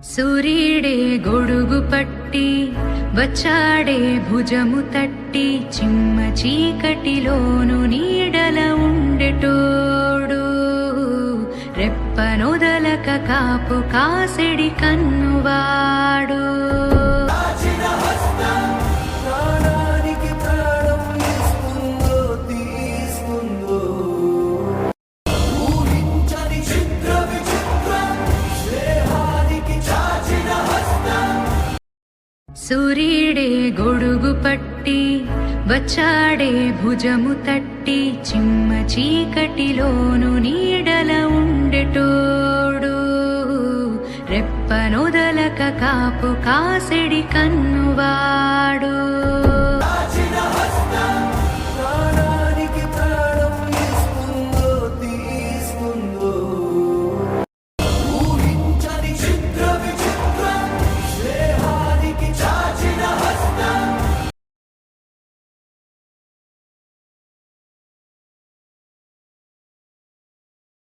సూర్యుడే గొడుగు పట్టి వచ్చాడే భుజము తట్టి చిమ్మ చీకటిలోను నీడల ఉండెటోడు రెప్పనొదలక కాపు కాసెడి కన్నువాడు సూర్యుడే గొడుగు పట్టి వచ్చాడే భుజము తట్టి చిమ్మ చీకటిలోను నీడల ఉండెటోడు రెప్పనొదలక కాపు కాసెడి కన్నువాడు